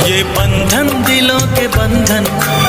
ये बंधन दिलों के बंधन,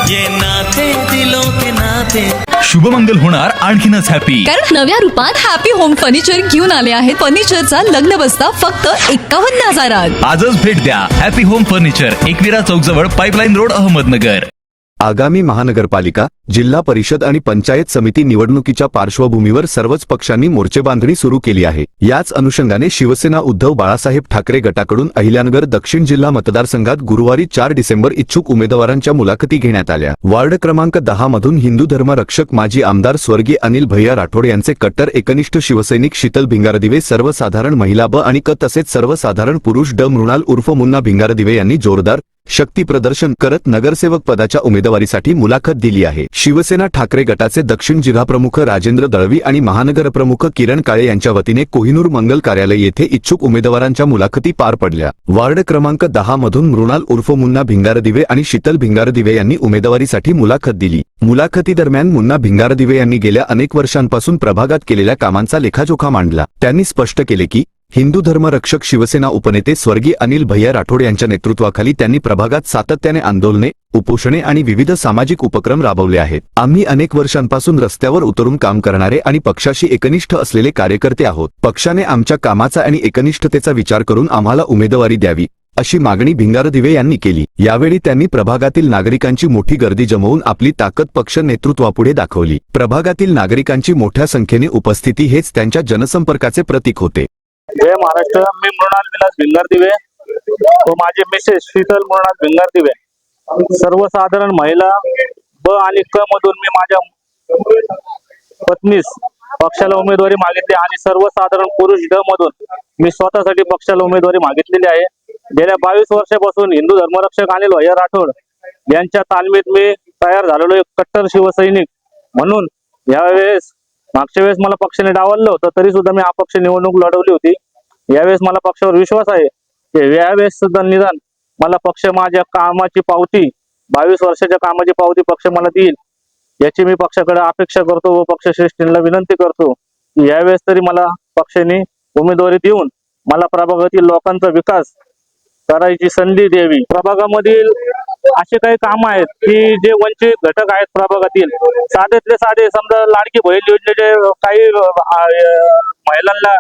ये नाते दिलों के नाते। शुभमंगल होणार आणखीनच हॅपी, कारण नव्या रूपात हॅपी होम फर्निचर घेऊन आले आहेत फर्निचरचा लग्न बस्ता फक्त 51,000. आजच भेट द्या हॅपी होम फर्निचर, एकविरा चौक जवळ पाइपलाइन रोड, अहमदनगर. आगामी महानगरपालिका, जिल्हा परिषद आणि पंचायत समिती निवडणुकीच्या पार्श्वभूमीवर सर्वच पक्षांनी मोर्चेबांधणी सुरू केली आहे. याच अनुषंगाने शिवसेना उद्धव बाळासाहेब ठाकरे गटाकडून अहिल्यानगर दक्षिण जिल्हा मतदारसंघात गुरुवारी 4 डिसेंबर इच्छुक उमेदवारांच्या मुलाखती घेण्यात आल्या. वार्ड क्रमांक 10 मधून हिंदू धर्म रक्षक माजी आमदार स्वर्गीय अनिल भैया राठोड यांचे कट्टर एकनिष्ठ शिवसैनिक शीतल भिंगारदिवे, सर्वसाधारण महिला ब आणि क तसेच सर्वसाधारण पुरुष ड मृणाल उर्फ मुन्ना भिंगारदिवे यांनी जोरदार शक्ती प्रदर्शन करत नगरसेवक पदाच्या उमेदवारीसाठी मुलाखत दिली आहे. शिवसेना ठाकरे गटाचे दक्षिण जिल्हाप्रमुख राजेंद्र दळवी आणि महानगरप्रमुख किरण काळे यांच्या वतीने कोहिनूर मंगल कार्यालय येथे इच्छुक उमेदवारांच्या मुलाखती पार पडल्या. वार्ड क्रमांक 10 मधून मृणाल उर्फ मुन्ना भिंगारदिवे आणि शीतल भिंगारदिवे यांनी उमेदवारीसाठी मुलाखत दिली. मुलाखतीदरम्यान मुन्ना भिंगारदिवे यांनी गेल्या अनेक वर्षांपासून प्रभागात केलेल्या कामांचा लेखाजोखा मांडला. त्यांनी स्पष्ट केले की हिंदू धर्मरक्षक शिवसेना उपनेते स्वर्गीय अनिल भैया राठोड यांच्या नेतृत्वाखाली त्यांनी प्रभागात सातत्याने आंदोलने, उपोषणे आणि विविध सामाजिक उपक्रम राबवले आहेत. आम्ही अनेक वर्षांपासून रस्त्यावर उतरून काम करणारे आणि पक्षाशी एकनिष्ठ असलेले कार्यकर्ते आहोत. पक्षाने आमच्या कामाचा आणि एकनिष्ठतेचा विचार करून आम्हाला उमेदवारी द्यावी, अशी मागणी भिंगारदिवे यांनी केली. यावेळी त्यांनी प्रभागातील नागरिकांची मोठी गर्दी जमवून आपली ताकद पक्ष नेतृत्वापुढे दाखवली. प्रभागातील नागरिकांची मोठ्या संख्येने उपस्थिती हेच त्यांच्या जनसंपर्काचे प्रतीक होते. जय महाराष्ट्र. मी मृणाल विलास भिंगारदिवे व माझे मिसेस शीतल मृणाल भिंगारदिवे, सर्वसाधारण महिला ब आणि क मधून मी माझ्या पत्नीस पक्षाला उमेदवारी मागितली आणि सर्वसाधारण पुरुष ड मधून मी स्वतःसाठी पक्षाला उमेदवारी मागितलेली आहे. गेल्या 22 वर्षापासून हिंदू धर्मरक्षक अनिल भैया राठोड यांच्या तालमीत मी तयार झालेलो एक कट्टर शिवसैनिक म्हणून यावेळेस मागच्या वेळेस मला पक्षाने डावललं होतं, तरी सुद्धा मी अपक्ष निवडणूक लढवली होती. यावेळेस मला पक्षावर विश्वास आहे की यावेळेस सुद्धा निदान मला पक्ष माझ्या कामाची पावती, 22 वर्षाच्या कामाची पावती पक्ष मला देईल, याची मी पक्षाकडे अपेक्षा करतो व पक्षश्रेष्ठींना विनंती करतो की यावेळेस तरी मला पक्षाने उमेदवारी देऊन मला प्रभागातील लोकांचा विकास करायची संधी द्यावी. प्रभागामधील असे काही काम आहेत की जे वंचित घटक आहेत प्रभागातील, साधेतले साधे, समजा लाडकी बहीण योजनेचे काही महिलांना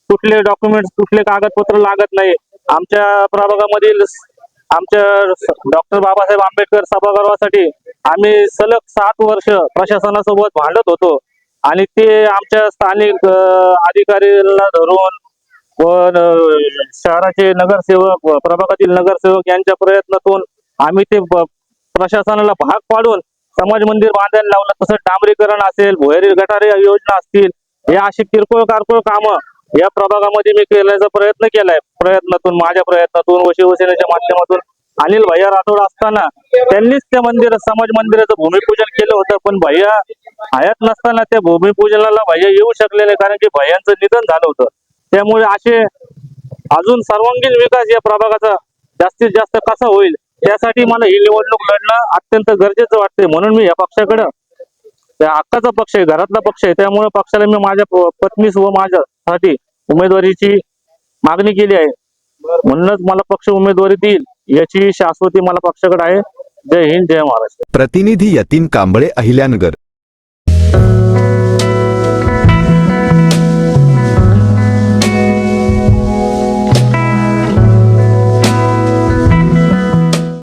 कुठले डॉक्युमेंट्स, कुठले कागदपत्र लागत नाही. आमच्या प्रभागामधील आमच्या डॉक्टर बाबासाहेब आंबेडकर सभागृहासाठी आम्ही सलग 7 वर्ष प्रशासनासोबत भांडत होतो आणि ते आमच्या स्थानिक अधिकाऱ्यांना धरून व शहराचे नगरसेवक, प्रभागातील नगरसेवक यांच्या प्रयत्नातून आम्ही ते प्रशासनाला भाग पाडून समाज मंदिर बांधायला लावलं. तसंच डांबरीकरण असेल, भुयारी गटारी योजना असतील, हे अशी किरकोळ कारकोळ कामं या प्रभागामध्ये मी केल्याचा प्रयत्न केलाय. माझ्या प्रयत्नातून व शिवसेनेच्या माध्यमातून अनिल भैया राठोड असताना त्यांनीच त्या समाज मंदिराचं भूमिपूजन केलं होतं. पण भैया हयात नसताना त्या भूमिपूजनाला भैया येऊ शकले नाही, कारण की भैयांचं निधन झालं होतं. त्यामुळे असे अजून सर्वांगीण विकास या प्रभागाचा जास्तीत जास्त कसा होईल, त्यासाठी मला ही निवडणूक लढणं अत्यंत गरजेचं वाटते. म्हणून मी या पक्षाकडे, त्या हक्काचा पक्ष आहे, घरातला पक्ष आहे, त्यामुळे पक्षाला मी माझ्या पत्नीस व माझ्यासाठी उमेदवारीची मागणी केली आहे. म्हणूनच मला पक्ष उमेदवारी देईल याची शाश्वती मला पक्षाकडे आहे. जय हिंद, जय महाराष्ट्र. प्रतिनिधी यतीन कांबळे, अहिल्यानगर.